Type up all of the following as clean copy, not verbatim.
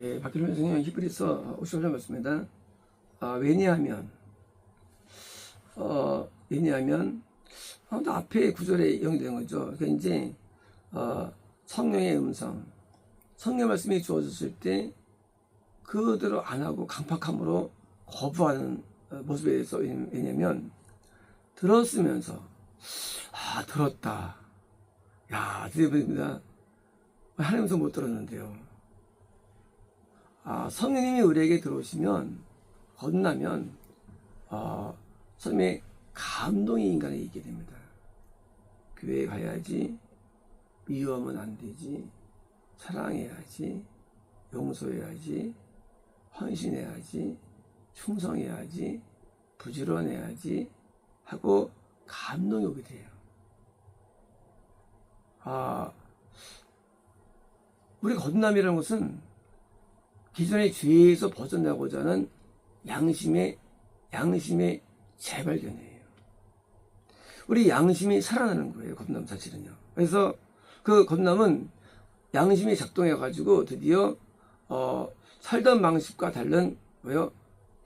박필 선생님 히브리서 50절 말씀입니다. 왜냐하면 앞에 구절에 연결된 거죠. 그러니까 이제 성령의 음성, 성령 말씀이 주어졌을 때 그대로 안 하고 강팍함으로 거부하는 모습에 대해서. 왜냐면 들었으면서 들었다, 야 드디어 보입니다. 하나님 음성 못 들었는데요. 성령님이 우리에게 들어오시면, 거듭나면 성령의 감동이 인간에게 있게 됩니다. 교회에 가야지, 미워하면 안 되지, 사랑해야지, 용서해야지, 헌신해야지, 충성해야지, 부지런해야지 하고 감동이 오게 돼요. 우리가 거듭남이라는 것은 기존의 죄에서 벗어나고자 하는 양심의 재발견이에요. 우리 양심이 살아나는 거예요, 거듭남 사실은요. 그래서 그 거듭남은 양심이 작동해가지고 드디어 살던 방식과 다른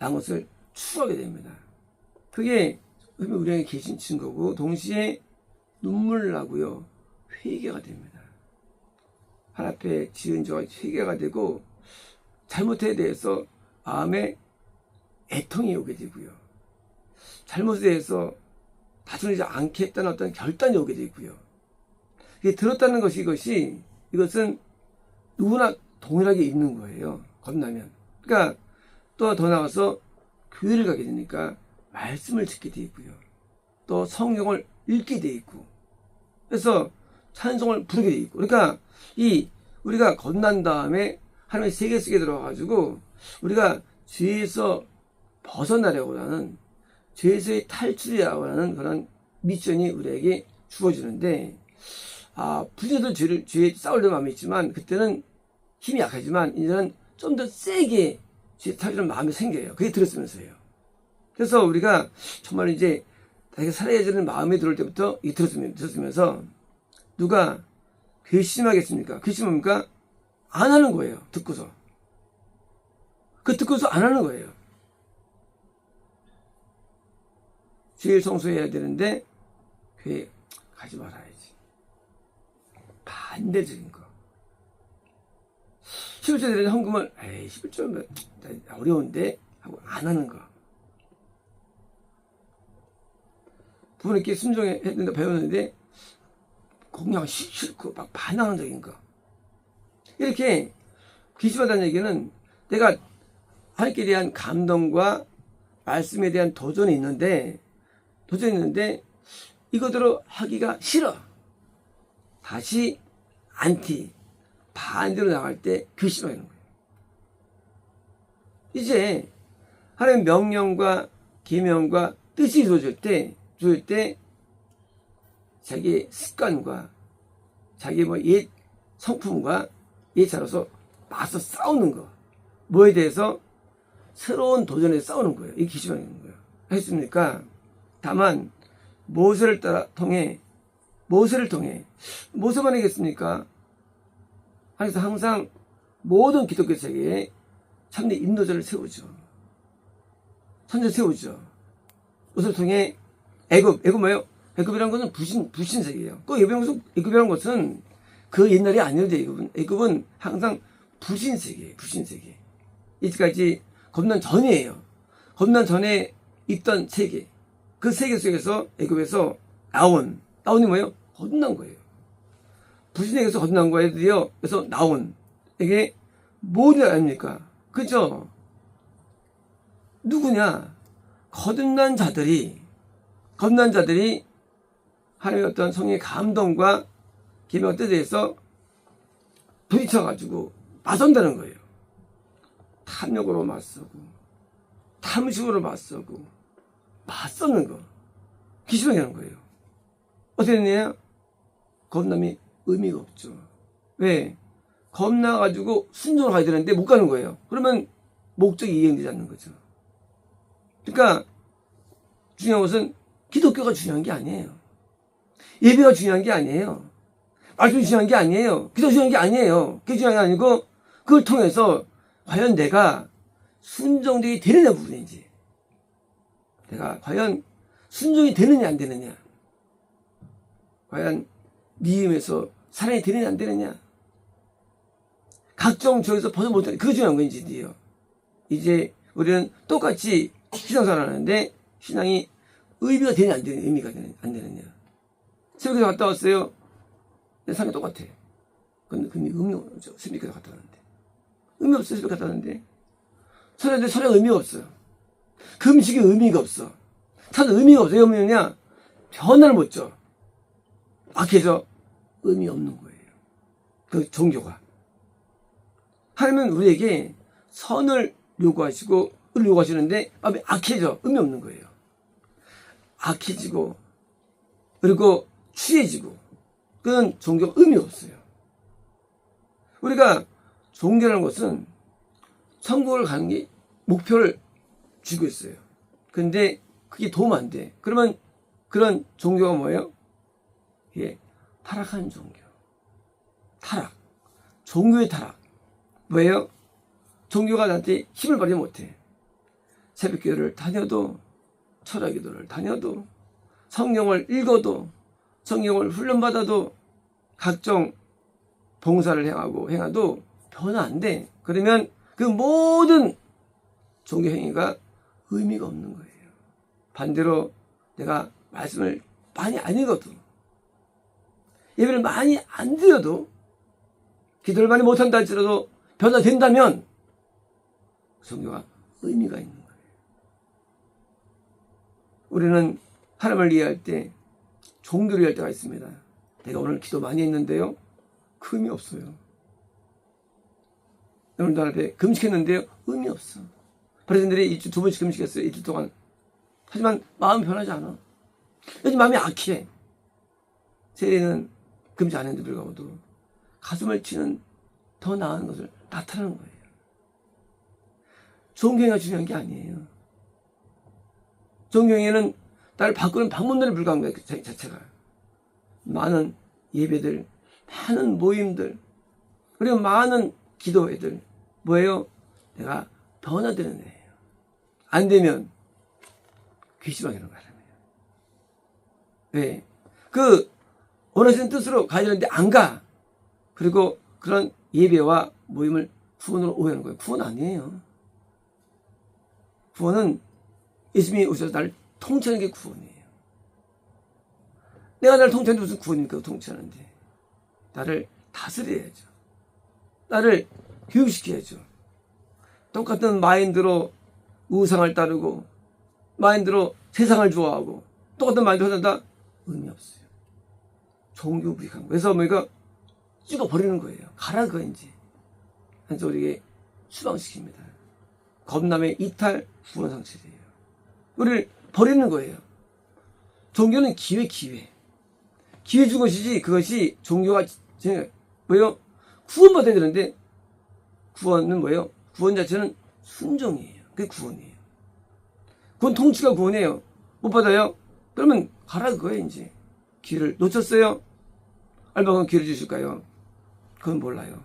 양것을 추구하게 됩니다. 그게 우리에게 계신 증거고, 동시에 눈물 나고요, 회개가 됩니다. 하나님 앞에 지은 죄가 회개가 되고, 잘못에 대해서 마음에 애통이 오게 되고요, 잘못에 대해서 다투지 않겠다는 어떤 결단이 오게 되고요. 이게 들었다는 이것은 누구나 동일하게 있는 거예요, 거듭나면. 그러니까 또 더 나아가서 교회를 가게 되니까 말씀을 듣게 돼 있고요, 또 성경을 읽게 돼 있고, 그래서 찬송을 부르게 돼 있고. 그러니까 우리가 거듭난 다음에 하나님의 세계 속에 들어가가지고 우리가 죄에서 벗어나려고 하는, 죄에서의 탈출이라고 하는 그런 미션이 우리에게 주어지는데, 불신자도 죄에 싸우려는 마음이 있지만, 그때는 힘이 약하지만 이제는 좀 더 세게 죄에 탈출하는 마음이 생겨요. 그게 들었으면서요. 그래서 우리가 정말 이제 자기가 살아야 되는 마음이 들어올 때부터 이게 들었으면서 누가 괘씸하겠습니까? 괘씸합니까? 안 하는 거예요. 듣고서 안 하는 거예요. 죄를 성소해야 되는데 교회 가지 말아야지, 반대적인 거. 11조 드리는 헌금을 11조면 어려운데 하고 안 하는 거. 부모님께 순종했는데 배웠는데 공양 싫고 막 반항적인 거. 이렇게 괘씸하다는 얘기는 내가 하나님께 대한 감동과 말씀에 대한 도전이 있는데 이거대로 하기가 싫어. 다시 반대로 나갈 때 괘씸하는 거예요. 이제 하나님의 명령과 계명과 뜻이 주어질 때 자기의 습관과 자기의 옛 성품과 옛자로서 맞서 싸우는 거, 뭐에 대해서 새로운 도전에 싸우는 거예요. 이게 괘씸하는 거예요. 했습니까? 다만 모세를 통해 모세만 하겠습니까? 그래서 항상 모든 기독교 세계에 참된 인도자를 세우죠. 선제 세우죠. 모세를 통해 애굽 뭐예요? 애굽이라는 것은 불신 세계예요. 그 애굽이라는 것은 그 옛날이 아니는데, 애굽은 항상 불신 세계예요. 불신 세계. 이때까지 거듭난 전이에요. 거듭난 전에 있던 세계. 그 세계 속에서 애굽에서 나온이 뭐예요? 거듭난 거예요. 불신에게서 거듭난 거에 드디어 그래서 나온 이게 뭐냐 아닙니까? 그죠? 누구냐? 거듭난 자들이 하나님의 어떤 성령의 감동과 계명의 뜻에 대해서 부딪혀가지고 맞선다는 거예요. 탐욕으로 맞서고, 탐심으로 맞서고, 맞서는 거. 괘씸하게 하는 거예요. 어떻게 됐냐? 거듭남이 의미가 없죠. 왜? 겁나가지고 순종을 가야 되는데 못 가는 거예요. 그러면 목적이 이행되지 않는 거죠. 그러니까 중요한 것은 기독교가 중요한 게 아니에요. 예배가 중요한 게 아니에요. 말씀이 중요한 게 아니에요. 기도 중요한 게 아니에요. 그게 중요한 게 아니고, 그걸 통해서 과연 내가 순종되게 되느냐 부분인지, 내가 과연 순종이 되느냐 안 되느냐, 과연 미움에서 사랑이 되느냐 안 되느냐, 각종 저에서 벗어 못하는, 그거 중요한 건지 드디어 이제 우리는 똑같이 신앙생활을 하는데 신앙이 의미가 되느냐 안 되느냐, 의미가 안 되느냐. 새벽에 갔다 왔어요. 내 삶이 똑같아. 근데 의미 없죠. 새벽에 갔다 왔는데 의미 없어요. 새벽에 갔다 왔는데 설레는데 설레가 의미가 없어요. 금식이 의미가 없어. 사실 의미가 없어요. 왜 없느냐? 변화를 못 줘. 악해져. 의미 없는 거예요. 그 종교가. 하나님은 우리에게 선을 요구하시고 을 요구하시는데 마음이 악해져. 의미 없는 거예요. 악해지고 그리고 취해지고 그런 종교가 의미 없어요. 우리가 종교라는 것은 천국을 가는 게 목표를 쥐고 있어요. 근데 그게 도움 안 돼. 그러면 그런 종교가 뭐예요? 예, 타락한 종교. 타락. 종교의 타락. 뭐예요? 종교가 나한테 힘을 발휘 못해. 새벽기도를 다녀도, 철학기도를 다녀도, 성경을 읽어도, 성경을 훈련받아도, 각종 봉사를 행해도 변화 안 돼. 그러면 그 모든 종교 행위가 의미가 없는 거예요. 반대로 내가 말씀을 많이 안 읽어도, 예배를 많이 안 드려도, 기도를 많이 못한다 할지라도 변화된다면 종교가 의미가 있는 거예요. 우리는 하나님을 이해할 때 종교를 이해할 때가 있습니다. 내가 오늘 기도 많이 했는데요, 그 의미 없어요. 오늘도 하나님 금식했는데요, 의미 없어. 바리새인들이 일주 2번씩 금식했어요. 일주 동안. 하지만 마음이 변하지 않아. 요즘 마음이 악해. 세례는 금식 안 했는데 불구하고도 가슴을 치는 더 나은 것을 나타내는 거예요. 종교가 중요한 게 아니에요. 종교에는 나를 바꾸는 방법론에 불과한 거예요. 그 자체가. 많은 예배들, 많은 모임들, 그리고 많은 기도회들, 뭐예요? 내가 변화되는 애예요. 안 되면 귀시방이라는 말이에요. 왜? 그 원하시는 뜻으로 가야 되는데 안 가. 그리고 그런 예배와 모임을 구원으로 오해하는 거예요. 구원 아니에요. 구원은 예수님이 오셔서 나를 통치하는 게 구원이에요. 내가 나를 통치하는데 무슨 구원입니까? 통치하는데. 나를 다스려야죠. 나를 교육시켜야죠. 똑같은 마인드로 우상을 따르고 마인드로 세상을 좋아하고 똑같은 마인드로 산다? 의미 없어요. 종교 부익한 거. 그래서 뭐니까 찍어버리는 거예요. 가라 그거인지. 그래서 우리에게 추방시킵니다. 겁남의 이탈 구원 상실이에요. 우리를 버리는 거예요. 종교는 기회 준 것이지 그것이 종교가 뭐예요? 구원받아야 되는데 구원은 뭐예요? 구원 자체는 순종이에요. 그게 구원이에요. 구원 통치가 구원이에요. 못 받아요? 그러면 가라 그거예요. 이제 기회를 놓쳤어요? 얼마큼 기회를 주실까요? 그건 몰라요.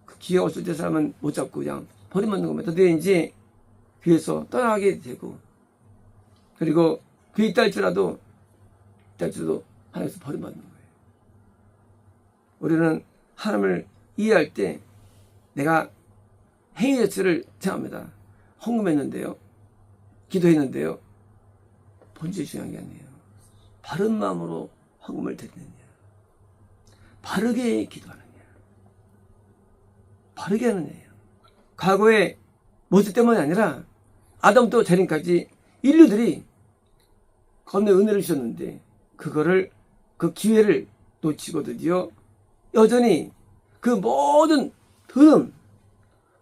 그 기회가 없을 때 사람은 못 잡고 그냥 버림받는 겁니다. 어떻게 이제 귀에서 떠나게 되고, 그리고 귀에 있다 할지라도 하나님께서 버림받는 거예요. 우리는 하나님을 이해할 때 내가 행위 자체를 생각합니다. 헌금했는데요, 기도했는데요, 본질이 중요한 게 아니에요. 바른 마음으로 헌금을 드리느냐, 바르게 기도하느냐, 바르게 하느냐예요. 과거의 모습 때문이 아니라 아담부터 재림까지 인류들이 겁내 은혜를 주셨는데 그 기회를 놓치고 드디어 여전히 그 모든 흐름,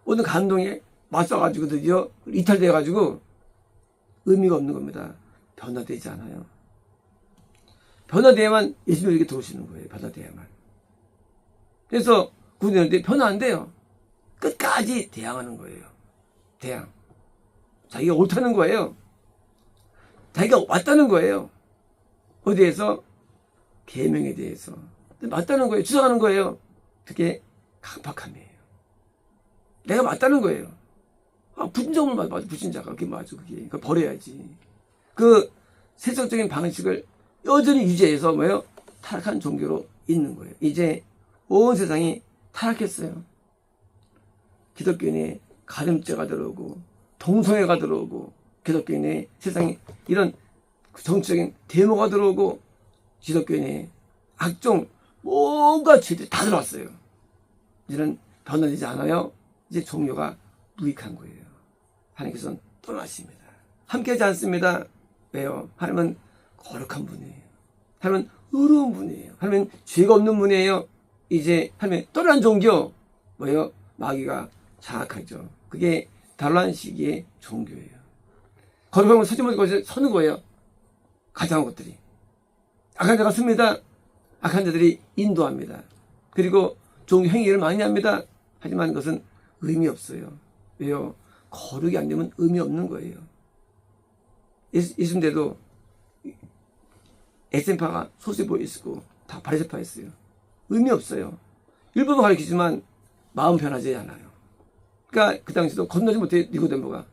모든 감동에 맞서가지고 드디어 이탈돼가지고 의미가 없는 겁니다. 변화되지 않아요. 변화돼야만 예수님이 이렇게 들어오시는 거예요. 변화돼야만. 그래서 구원되는데 변화 안 돼요. 끝까지 대항하는 거예요. 대항. 자기가 옳다는 거예요. 자기가 왔다는 거예요. 어디에서? 계명에 대해서. 맞다는 거예요. 주장하는 거예요. 그게 강박함이에요. 내가 맞다는 거예요. 불신자면 맞아. 불신자가. 그게 맞아. 그걸 버려야지. 그 세속적인 방식을 여전히 유지해서 뭐예요? 타락한 종교로 있는 거예요. 이제 온 세상이 타락했어요. 기독교인의 가늠죄가 들어오고 동성애가 들어오고 기독교인의 세상에 이런 정치적인 데모가 들어오고 기독교인의 악종 뭔가 죄들이 다 들어왔어요. 이제는 변화되지 않아요. 이제 종교가 무익한 거예요. 하나님께서는 떠나십니다. 함께하지 않습니다. 왜요? 하나님은 거룩한 분이에요. 하나님은 의로운 분이에요. 하나님은 죄가 없는 분이에요. 이제 하나님의 떠난 종교 뭐예요? 마귀가 장악하죠. 그게 다란 시기의 종교예요. 거룩한 건 서지 못한 것을 서는 거예요. 가장한 것들이. 악한 자가 씁니다. 악한 자들이 인도합니다. 그리고 종교 행위를 많이 합니다. 하지만 그것은 의미 없어요. 왜요? 거룩이 안 되면 의미 없는 거예요. 예수님대도 에센파가 소수보에 있고 다 바리새파였어요. 의미 없어요. 율법을 가르치지만 마음 변하지 않아요. 그러니까 그 당시도 건너지 못해 니고데모가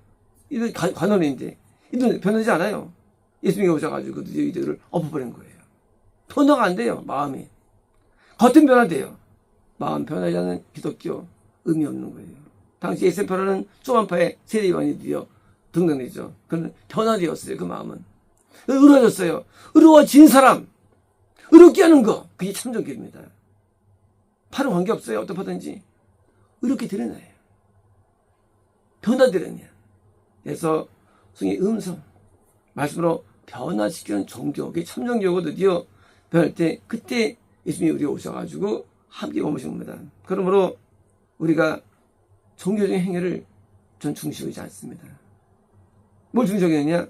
이들 관원인데 이들 변하지 않아요. 예수님이 오셔가지고 이들을 엎어버린 거예요. 변화가 안 돼요. 마음이 겉은 변화돼요. 마음 변하지 않는 기독교 의미 없는 거예요. 당시 에센파라는 쪼만파의 세례요한이 드디어 등장되죠. 그런 변화되었어요. 그 마음은 의로워졌어요. 의로워진 사람 의롭게 하는 거 그게 참종교입니다. 파는 관계없어요. 어떤 파든지 의롭게 드러나요. 변화되느냐. 그래서 성의 음성 말씀으로 변화시키는 종교 그게 참종교고 드디어 변할 때 그때 예수님이 우리 오셔가지고 함께 머무신 겁니다. 그러므로 우리가 종교적인 행위를 전 중시하지 않습니다. 뭘 중시하겠느냐?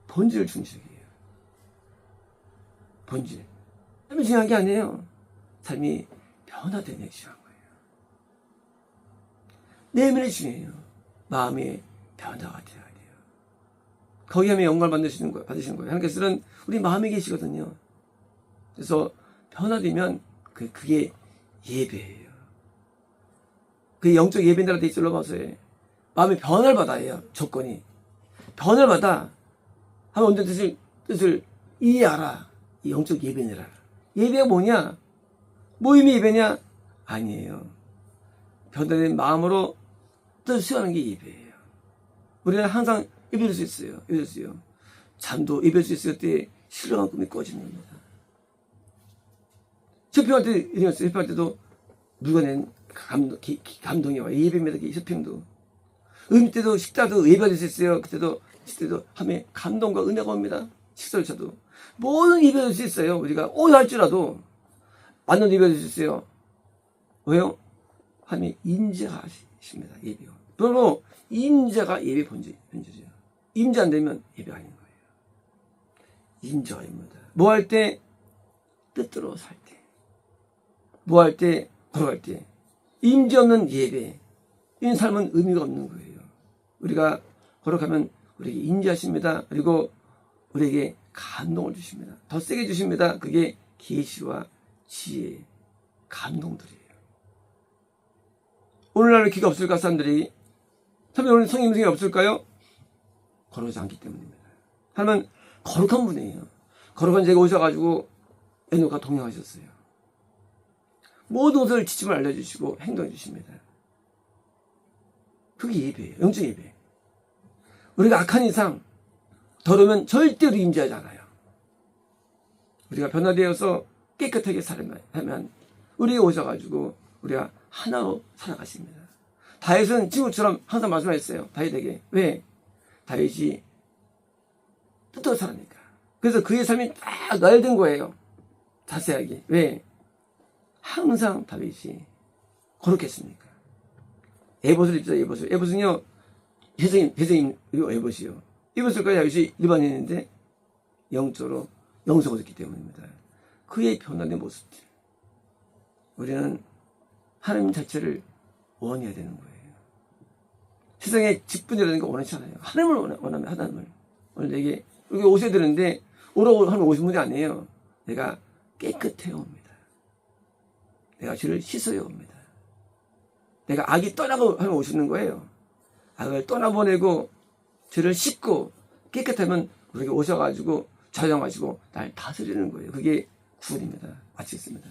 본질을 중시해요. 본질. 삶이 중요한 게 아니에요. 삶이 변화되는 게 중요한 거예요. 내면이 중요해요. 마음이 변화가 되어야 돼요. 거기 하면 영광을 받으시는 거예요. 하나님께서는 우리 마음에 계시거든요. 그래서 변화되면 그게 예배예요. 그게 영적 예배인다라 돼 있을로 봐서요. 마음의 변화를 받아야 해요. 조건이. 변화를 받아. 하면 언제 뜻을 이해하라. 이 영적 예배니라. 예배가 뭐냐? 모임이 예배냐? 아니에요. 변화된 마음으로 뜻을 수행하는 게 예배예요. 우리는 항상 예배할 수 있어요. 잠도 예배할 수 있을 때 신령한 꿈이 꺼지는 겁니다. 쇼핑할 때 일어났어요. 쇼핑할 때도 누가 낸 감동이 와요. 예배입니다. 쇼핑도. 음식 때도 식사도 예배할 수 있어요. 그때도 하면 감동과 은혜가 옵니다. 식사조차도. 모든 예배할 수 있어요. 우리가 오늘 할지라도 완전 예배할 수 있어요. 왜요? 하나님이 인자하십니다. 예배요. 그러므로 임자가 예배 본질이에요. 임자 안 되면 예배 아닌 거예요. 인자입니다. 뭐 할 때? 뜻대로 살 때. 뭐 할 때? 걸어갈 때. 임자 없는 예배. 이 삶은 의미가 없는 거예요. 우리가 걸어가면 우리에게 인자하십니다. 그리고 우리에게 감동을 주십니다. 더 세게 주십니다. 그게 계시와 지혜, 감동들이에요. 오늘날 기가 없을까 사람들이? 사람들이 오늘 성임성이 없을까요? 걸어오지 않기 때문입니다. 하나님은 거룩한 분이에요. 거룩한 제가 오셔가지고 에녹과 동행하셨어요. 모든 것을 지침을 알려주시고 행동해 주십니다. 그게 예배예요. 영적 예배. 우리가 악한 이상 더러우면 절대로 임재하지 않아요. 우리가 변화되어서 깨끗하게 살면 우리에게 오셔가지고 우리가 하나로 살아가십니다. 다윗은 친구처럼 항상 말씀하셨어요. 다윗에게. 왜? 다윗이 뜻대로 살아니까. 그래서 그의 삶이 딱 나열된 거예요. 자세하게. 왜? 항상 다윗이 거룩했으니까. 에봇을 입죠. 에봇은요 회생인 에봇이요. 입었을까요? 다윗이 일반인인데 영적으로 영성했기 때문입니다. 그의 변화된 모습들. 우리는 하나님 자체를 원해야 되는 거예요. 세상에 직분이라는 거 원하지 않아요. 하나님을 원하면 하나님을. 오늘 내게 여기 오셔야 되는데 오라고 하면 오신 분이 아니에요. 내가 깨끗해야 옵니다. 내가 죄를 씻어야 옵니다. 내가 악이 떠나고 하면 오시는 거예요. 악을 떠나보내고 죄를 씻고 깨끗하면 우리에게 오셔가지고 저정하시고 날 다스리는 거예요. 그게 구원입니다. 마치겠습니다.